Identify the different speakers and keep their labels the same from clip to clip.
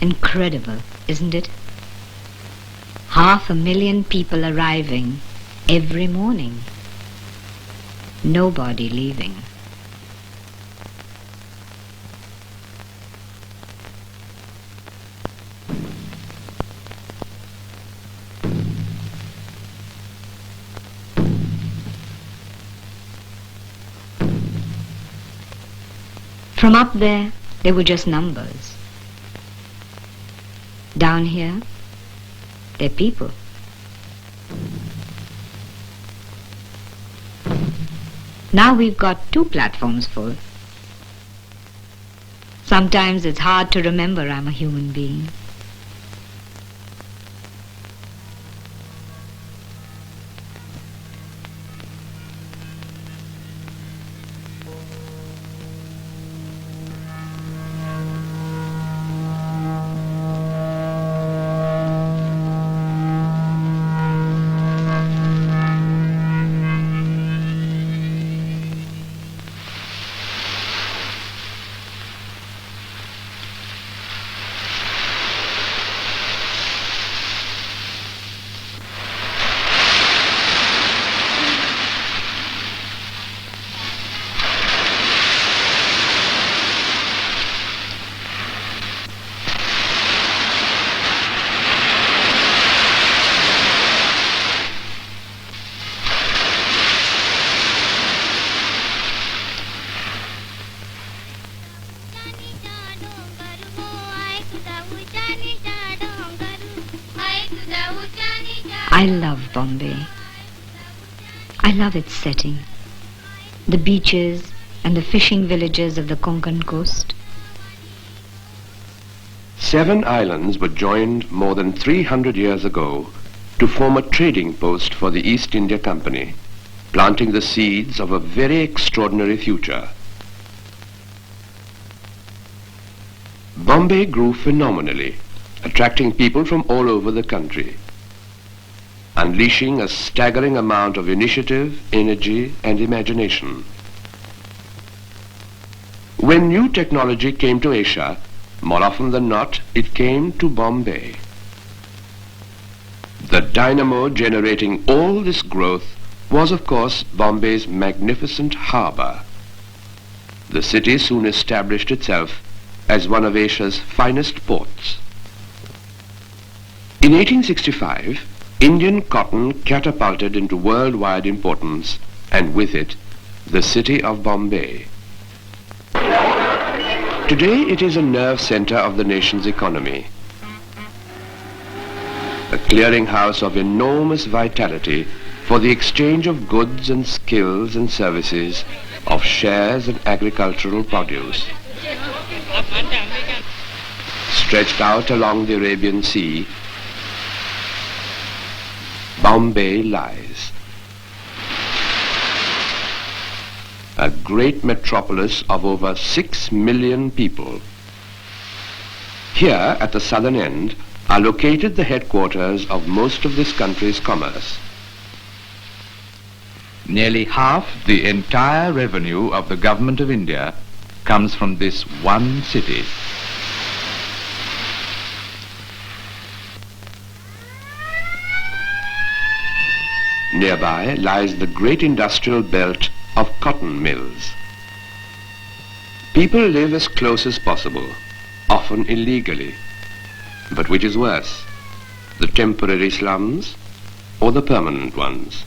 Speaker 1: Incredible, isn't it? 500,000 people arriving every morning. Nobody leaving. From up there, they were just numbers. Down here, they're people. Now we've got 2 platforms full. Sometimes it's hard to remember I'm a human being. I love Bombay. I love its setting, the beaches and the fishing villages of the Konkan coast.
Speaker 2: 7 islands were joined more than 300 years ago to form a trading post for the East India Company, planting the seeds of a very extraordinary future. Bombay grew phenomenally, attracting people from all over the country, unleashing a staggering amount of initiative, energy, and imagination. When new technology came to Asia, more often than not, it came to Bombay. The dynamo generating all this growth was, of course, Bombay's magnificent harbour. The city soon established itself as one of Asia's finest ports. In 1865, Indian cotton catapulted into worldwide importance, and with it, the city of Bombay. Today it is a nerve center of the nation's economy, a clearinghouse of enormous vitality for the exchange of goods and skills and services, of shares and agricultural produce. Stretched out along the Arabian Sea, Bombay lies. A great metropolis of over 6 million people. Here at the southern end are located the headquarters of most of this country's commerce. Nearly half the entire revenue of the government of India comes from this one city. Nearby lies the great industrial belt of cotton mills. People live as close as possible, often illegally. But which is worse, the temporary slums or the permanent ones?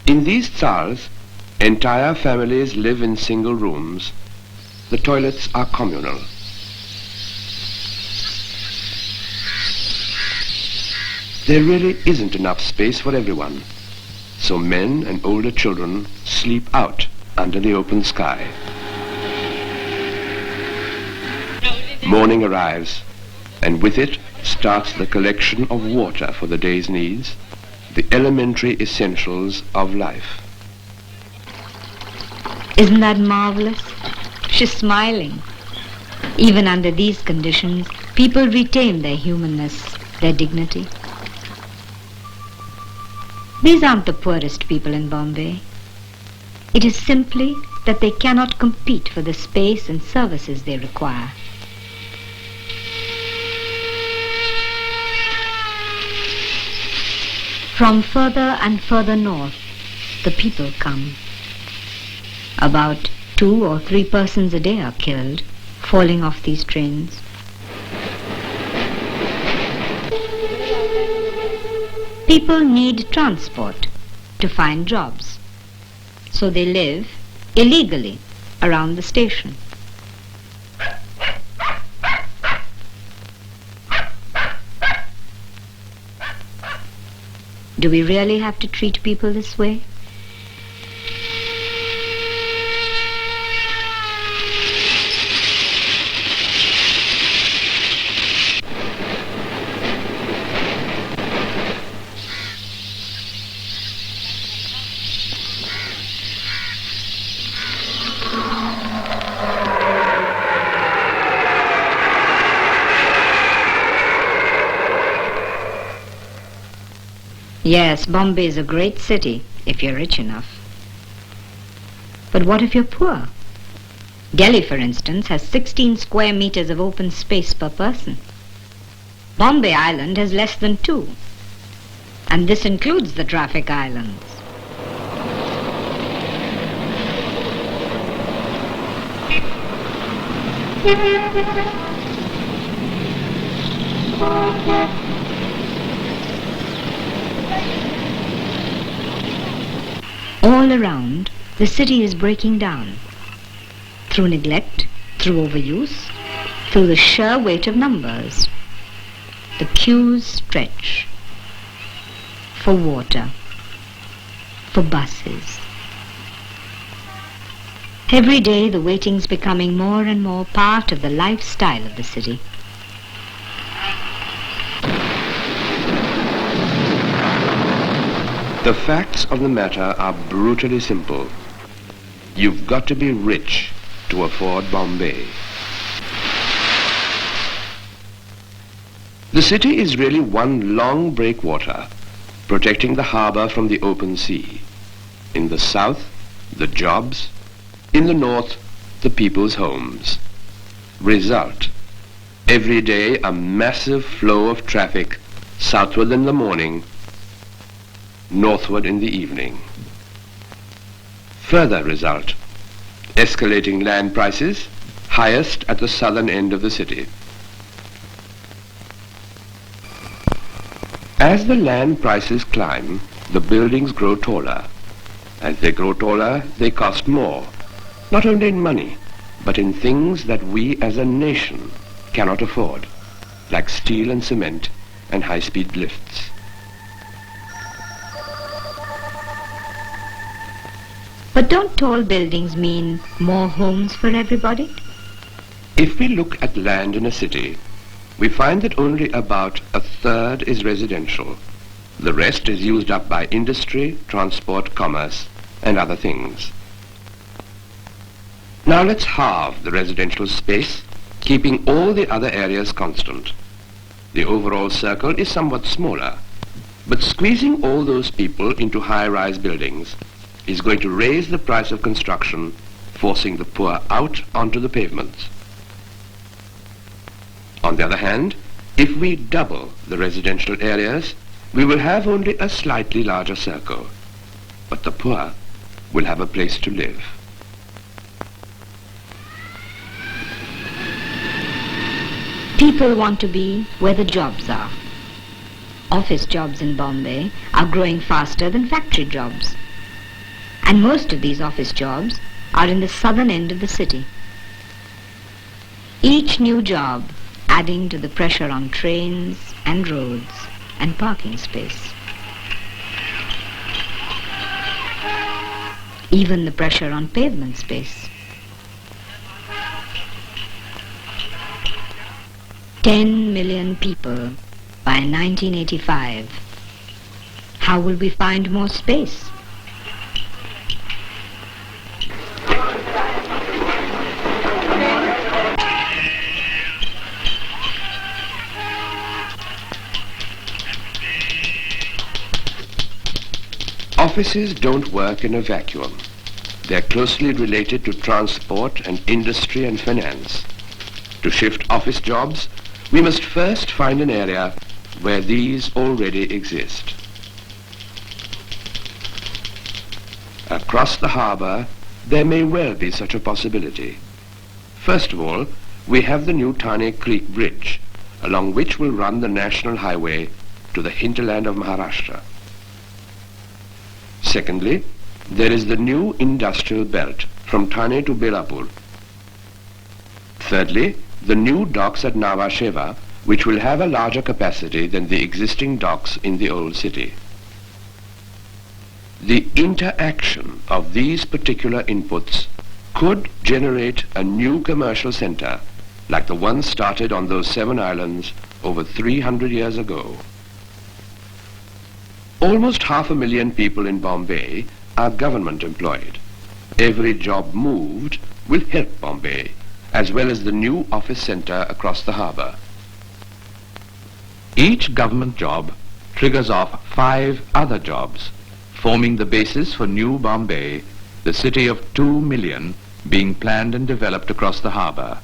Speaker 2: In these tzars, entire families live in single rooms. The toilets are communal. There really isn't enough space for everyone, so men and older children sleep out under the open sky. Morning arrives, and with it starts the collection of water for the day's needs, the elementary essentials of life.
Speaker 1: Isn't that marvelous? She's smiling. Even under these conditions, people retain their humanness, their dignity. These aren't the poorest people in Bombay. It is simply that they cannot compete for the space and services they require. From further and further north, the people come. About 2 or 3 persons a day are killed, falling off these trains. People need transport to find jobs, so they live illegally around the station. Do we really have to treat people this way? Yes, Bombay is a great city if you're rich enough. But what if you're poor? Delhi, for instance, has 16 square meters of open space per person. Bombay Island has less than 2. And this includes the traffic islands. All around, the city is breaking down. Through neglect, through overuse, through the sheer weight of numbers. The queues stretch for water, for buses. Every day the waiting's becoming more and more part of the lifestyle of the city.
Speaker 2: The facts of the matter are brutally simple. You've got to be rich to afford Bombay. The city is really one long breakwater, protecting the harbour from the open sea. In the south, the jobs. In the north, the people's homes. Result: every day a massive flow of traffic southward in the morning, northward in the evening. Further result: escalating land prices, highest at the southern end of the city. As the land prices climb, the buildings grow taller. As they grow taller, they cost more, not only in money, but in things that we as a nation cannot afford, like steel and cement and high-speed lifts.
Speaker 1: But don't tall buildings mean more homes for everybody?
Speaker 2: If we look at land in a city, we find that only about a third is residential. The rest is used up by industry, transport, commerce, and other things. Now let's halve the residential space, keeping all the other areas constant. The overall circle is somewhat smaller, but squeezing all those people into high-rise buildings is going to raise the price of construction, forcing the poor out onto the pavements. On the other hand, if we double the residential areas, we will have only a slightly larger circle, but the poor will have a place to live.
Speaker 1: People want to be where the jobs are. Office jobs in Bombay are growing faster than factory jobs. And most of these office jobs are in the southern end of the city. Each new job adding to the pressure on trains and roads and parking space. Even the pressure on pavement space. 10 million people by 1985. How will we find more space?
Speaker 2: Offices don't work in a vacuum. They're closely related to transport and industry and finance. To shift office jobs, we must first find an area where these already exist. Across the harbour, there may well be such a possibility. First of all, we have the new Thane Creek Bridge, along which will run the national highway to the hinterland of Maharashtra. Secondly, there is the new industrial belt from Thane to Belapur. Thirdly, the new docks at Nhava Sheva, which will have a larger capacity than the existing docks in the old city. The interaction of these particular inputs could generate a new commercial center like the one started on those 7 islands over 300 years ago. Almost 500,000 people in Bombay are government employed. Every job moved will help Bombay, as well as the new office center across the harbour. Each government job triggers off 5 other jobs, forming the basis for New Bombay, the city of 2 million being planned and developed across the harbour.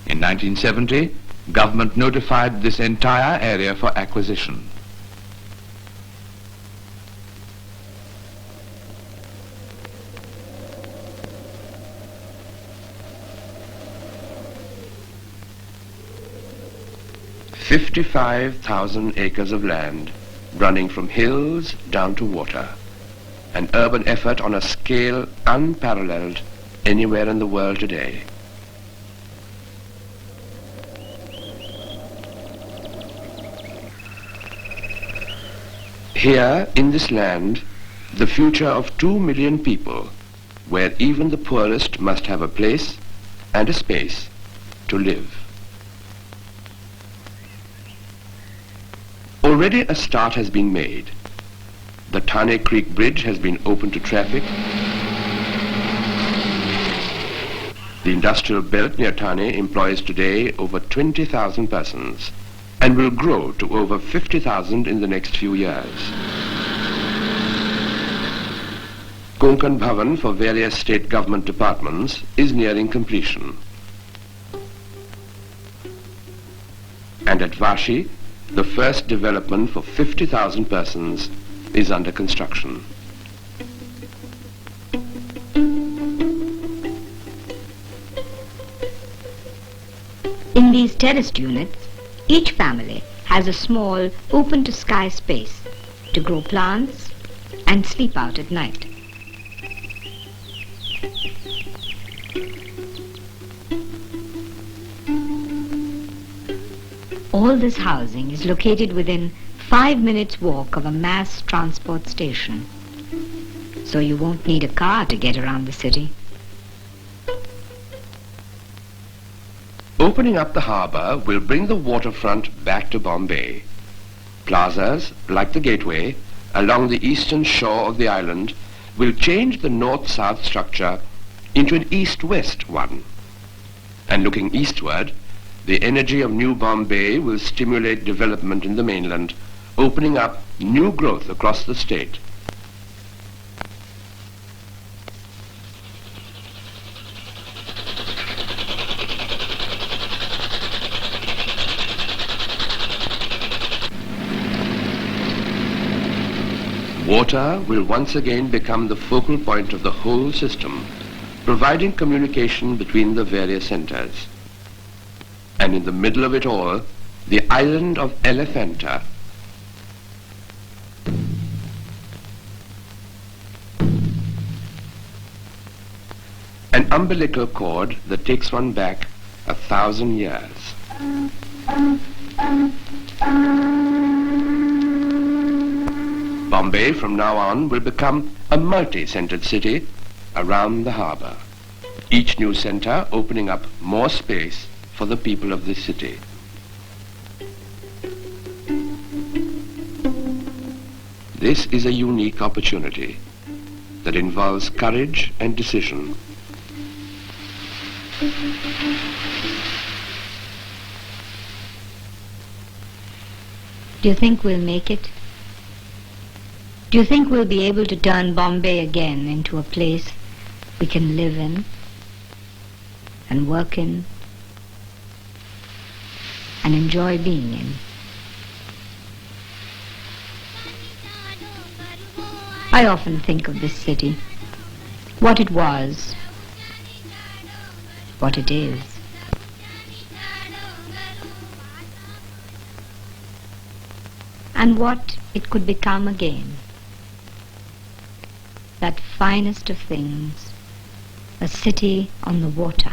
Speaker 2: In 1970, government notified this entire area for acquisition. "55,000 acres of land running from hills down to water, an urban effort on a scale unparalleled anywhere in the world today." Here, in this land, the future of 2 million people, where even the poorest must have a place and a space to live. Already a start has been made. The Thane Creek Bridge has been opened to traffic. The industrial belt near Thane employs today over 20,000 persons and will grow to over 50,000 in the next few years. Konkan Bhavan for various state government departments is nearing completion. And at Vashi, the first development for 50,000 persons is under construction.
Speaker 1: In these terraced units, each family has a small open-to-sky space to grow plants and sleep out at night. All this housing is located within 5 minutes walk of a mass transport station, so you won't need a car to get around the city.
Speaker 2: Opening up the harbour will bring the waterfront back to Bombay. Plazas, like the gateway, along the eastern shore of the island will change the north-south structure into an east-west one. And looking eastward, the energy of New Bombay will stimulate development in the mainland, opening up new growth across the state. Water will once again become the focal point of the whole system, providing communication between the various centers. And in the middle of it all, the island of Elephanta. An umbilical cord that takes one back 1,000 years. Bombay from now on will become a multi-centered city around the harbour, each new centre opening up more space for the people of this city. This is a unique opportunity that involves courage and decision.
Speaker 1: Do you think we'll make it? Do you think we'll be able to turn Bombay again into a place we can live in and work in and enjoy being in? I often think of this city, what it was, what it is. And what it could become again. That finest of things, a city on the water.